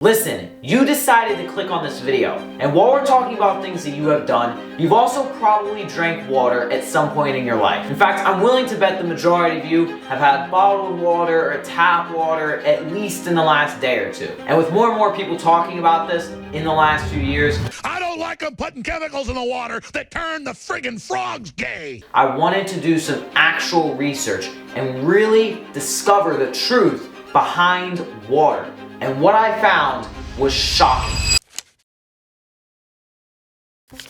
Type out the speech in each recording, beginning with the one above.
Listen, you decided to click on this video, and while we're talking about things that you have done, you've also probably drank water at some point in your life. In fact, I'm willing to bet the majority of you have had bottled water or tap water at least in the last day or two. And with more and more people talking about this in the last few years, I don't like them putting chemicals in the water that turn the friggin' frogs gay. I wanted to do some actual research and really discover the truth behind water. And what I found was shocking.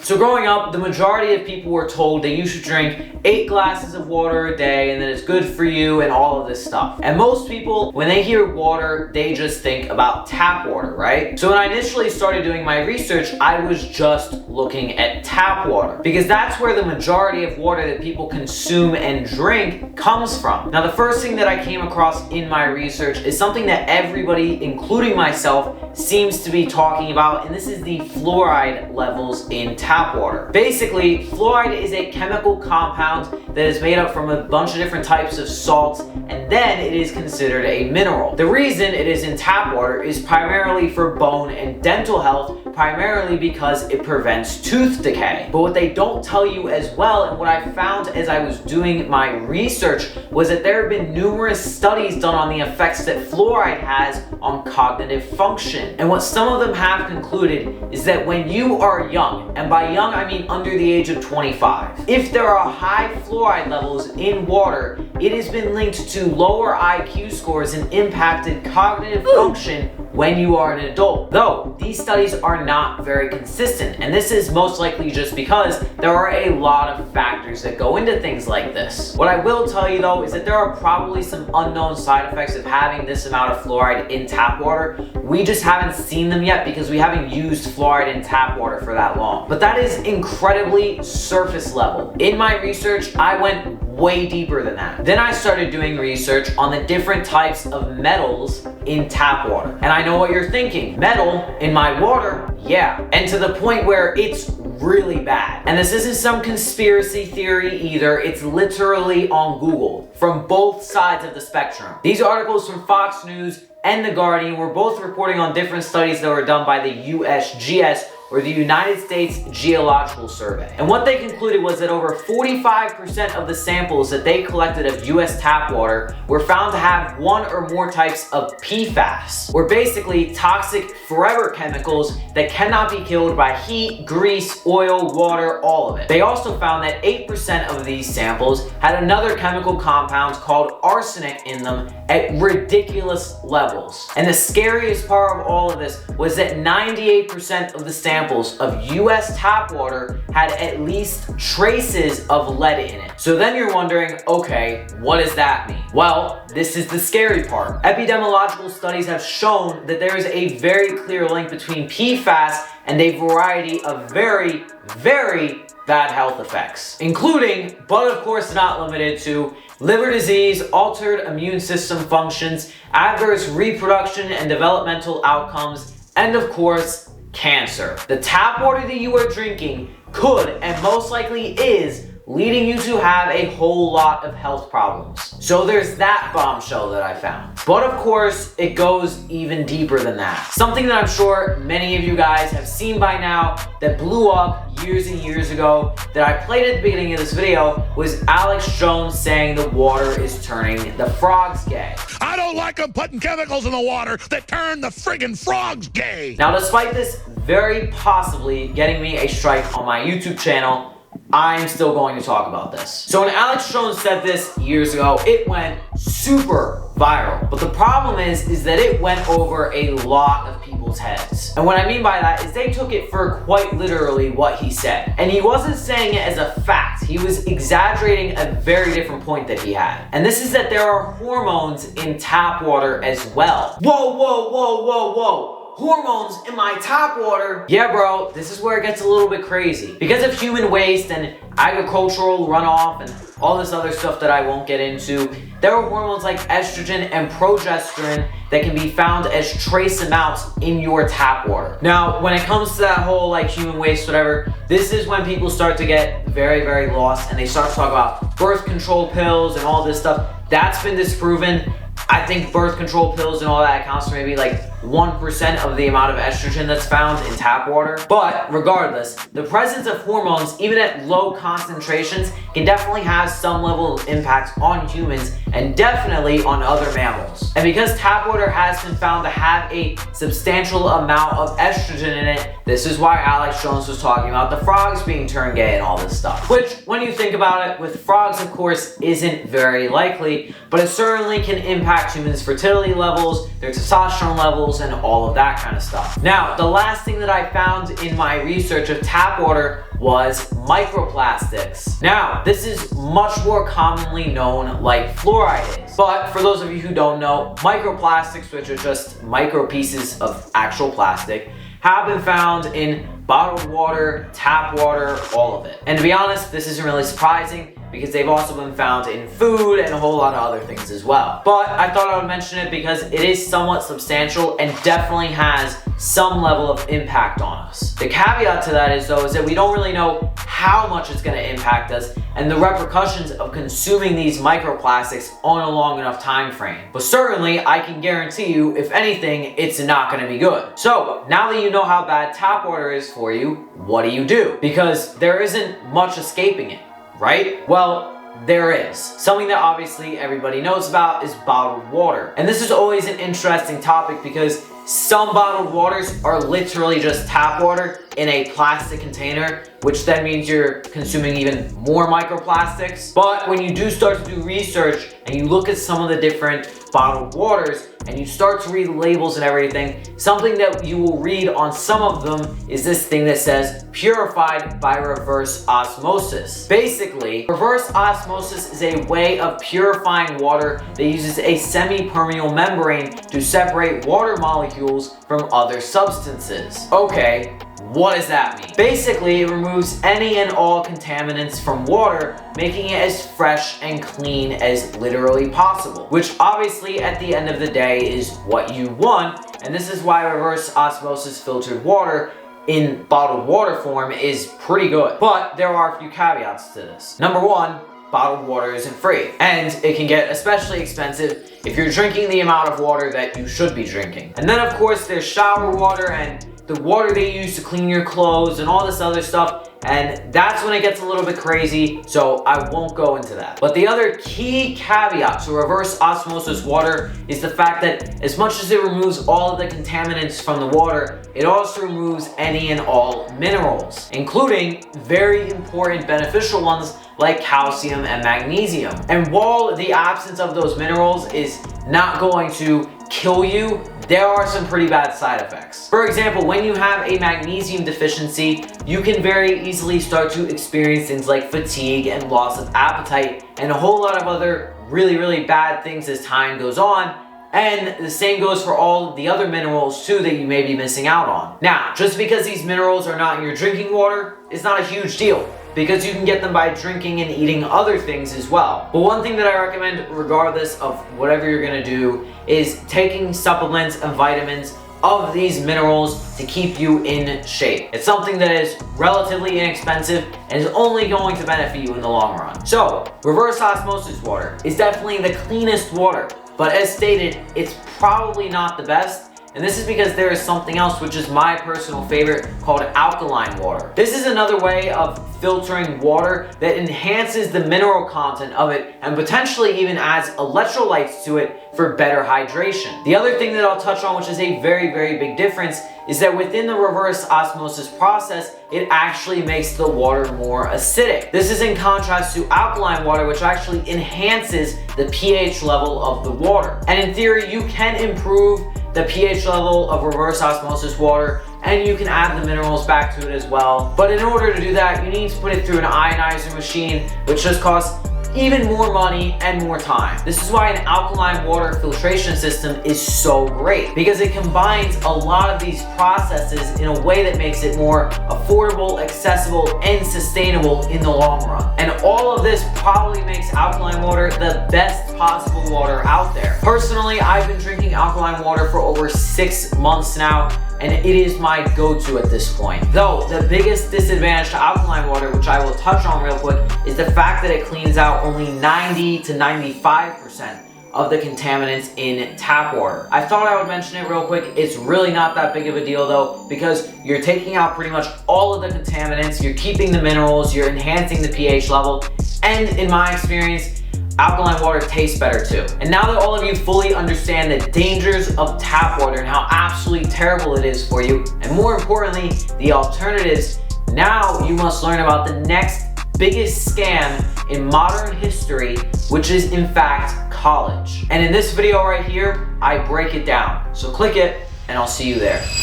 So growing up, the majority of people were told that you should drink 8 glasses of water a day and that it's good for you and all of this stuff. And most people, when they hear water, they just think about tap water, right? So when I initially started doing my research, I was just looking at tap water because that's where the majority of water that people consume and drink comes from. Now, the first thing that I came across in my research is something that everybody, including myself, seems to be talking about, and this is the fluoride levels in tap water. Basically, fluoride is a chemical compound that is made up from a bunch of different types of salts, and then it is considered a mineral. The reason it is in tap water is primarily for bone and dental health, primarily because it prevents tooth decay. But what they don't tell you as well, and what I found as I was doing my research, was that there have been numerous studies done on the effects that fluoride has on cognitive function. And what some of them have concluded is that when you are young, and by young I mean under the age of 25, if there are high fluoride levels in water, it has been linked to lower IQ scores and impacted cognitive function when you are an adult. Though these studies are not very consistent, and this is most likely just because there are a lot of factors that go into things like this. What I will tell you though is that there are probably some unknown side effects of having this amount of fluoride in tap water. We just haven't seen them yet because we haven't used fluoride in tap water for that long. But that is incredibly surface level. In my research, I went way deeper than that. Then I started doing research on the different types of metals in tap water. And I know what you're thinking. Metal in my water? Yeah. And to the point where it's really bad. And this isn't some conspiracy theory either. It's literally on Google from both sides of the spectrum. These articles from Fox News and The Guardian were both reporting on different studies that were done by the USGS, or the United States Geological Survey. And what they concluded was that over 45% of the samples that they collected of US tap water were found to have one or more types of PFAS, or basically toxic forever chemicals that cannot be killed by heat, grease, oil, water, all of it. They also found that 8% of these samples had another chemical compound called arsenic in them at ridiculous levels. And the scariest part of all of this was that 98% of the samples of US tap water had at least traces of lead in it. So then you're wondering, okay, what does that mean? Well, this is the scary part. Epidemiological studies have shown that there is a very clear link between PFAS and a variety of very, very bad health effects, including, but of course not limited to, liver disease, altered immune system functions, adverse reproduction and developmental outcomes, and of course, cancer. The tap water that you are drinking could, and most likely is, leading you to have a whole lot of health problems. So there's that bombshell that I found. But of course, it goes even deeper than that. Something that I'm sure many of you guys have seen by now that blew up years and years ago that I played at the beginning of this video was Alex Jones saying the water is turning the frogs gay. I don't like them putting chemicals in the water that turn the friggin' frogs gay. Now, despite this very possibly getting me a strike on my YouTube channel, I'm still going to talk about this. So when Alex Jones said this years ago, it went super viral. But the problem is that it went over a lot of people's heads. And what I mean by that is they took it for quite literally what he said. And he wasn't saying it as a fact. He was exaggerating a very different point that he had. And this is that there are hormones in tap water as well. Whoa, whoa, whoa, whoa, whoa. Hormones in my tap water? Yeah, bro, this is where it gets a little bit crazy. Because of human waste and agricultural runoff and all this other stuff that I won't get into, there are hormones like estrogen and progesterone that can be found as trace amounts in your tap water. Now, when it comes to that whole like human waste, whatever, this is when people start to get very, very lost and they start to talk about birth control pills and all this stuff. That's been disproven. I think birth control pills and all that accounts for maybe like 1% of the amount of estrogen that's found in tap water. But regardless, the presence of hormones, even at low concentrations, can definitely have some level of impact on humans and definitely on other mammals. And because tap water has been found to have a substantial amount of estrogen in it, this is why Alex Jones was talking about the frogs being turned gay and all this stuff. Which, when you think about it, with frogs, of course, isn't very likely, but it certainly can impact humans' fertility levels, their testosterone levels, and all of that kind of stuff. Now, the last thing that I found in my research of tap water was microplastics. Now, this is much more commonly known like fluoride is. But for those of you who don't know, microplastics, which are just micro pieces of actual plastic, have been found in bottled water, tap water, all of it. And to be honest, this isn't really surprising because they've also been found in food and a whole lot of other things as well. But I thought I would mention it because it is somewhat substantial and definitely has some level of impact on us. The caveat to that is that we don't really know how much it's going to impact us and the repercussions of consuming these microplastics on a long enough time frame. But certainly, I can guarantee you, if anything, it's not going to be good. So now that you know how bad tap water is for you, what do? Because there isn't much escaping it, right? Well, there is. Something that obviously everybody knows about is bottled water. And this is always an interesting topic because some bottled waters are literally just tap water in a plastic container, which then means you're consuming even more microplastics. But when you do start to do research and you look at some of the different bottled waters and you start to read labels and everything, something that you will read on some of them is this thing that says purified by reverse osmosis. Basically, reverse osmosis is a way of purifying water that uses a semi-permeable membrane to separate water molecules from other substances. Okay, what does that mean? Basically, it removes any and all contaminants from water, making it as fresh and clean as literally possible, which obviously at the end of the day is what you want, and this is why reverse osmosis filtered water in bottled water form is pretty good. But there are a few caveats to this. Number one, bottled water isn't free, and it can get especially expensive if you're drinking the amount of water that you should be drinking. And then of course there's shower water and the water they use to clean your clothes and all this other stuff, and that's when it gets a little bit crazy, so I won't go into that. But the other key caveat to reverse osmosis water is the fact that as much as it removes all of the contaminants from the water, it also removes any and all minerals, including very important beneficial ones like calcium and magnesium. And while the absence of those minerals is not going to kill you, there are some pretty bad side effects. For example, when you have a magnesium deficiency, you can very easily start to experience things like fatigue and loss of appetite and a whole lot of other really bad things as time goes on. And the same goes for all of the other minerals too that you may be missing out on. Now, just because these minerals are not in your drinking water is not a huge deal, because you can get them by drinking and eating other things as well. But one thing that I recommend, regardless of whatever you're gonna do, is taking supplements and vitamins of these minerals to keep you in shape. It's something that is relatively inexpensive and is only going to benefit you in the long run. So, reverse osmosis water is definitely the cleanest water, but as stated, it's probably not the best. And this is because there is something else, which is my personal favorite, called alkaline water. This is another way of filtering water that enhances the mineral content of it and potentially even adds electrolytes to it for better hydration. The other thing that I'll touch on, which is a very big difference, is that within the reverse osmosis process, it actually makes the water more acidic. This is in contrast to alkaline water, which actually enhances the pH level of the water. And in theory, you can improve the pH level of reverse osmosis water, and you can add the minerals back to it as well. But in order to do that, you need to put it through an ionizer machine, which just costs even more money and more time. This is why an alkaline water filtration system is so great, because it combines a lot of these processes in a way that makes it more affordable, accessible, and sustainable in the long run. And all of this probably makes alkaline water the best possible water out there. Personally, I've been drinking alkaline water for over 6 months now, and it is my go-to at this point. Though, the biggest disadvantage to alkaline water, which I will touch on real quick, is the fact that it cleans out only 90 to 95% of the contaminants in tap water. I thought I would mention it real quick. It's really not that big of a deal though, because you're taking out pretty much all of the contaminants, you're keeping the minerals, you're enhancing the pH level, and in my experience, alkaline water tastes better too. And now that all of you fully understand the dangers of tap water and how absolutely terrible it is for you, and more importantly, the alternatives, now you must learn about the next biggest scam in modern history, which is in fact college. And in this video right here, I break it down. So click it and I'll see you there.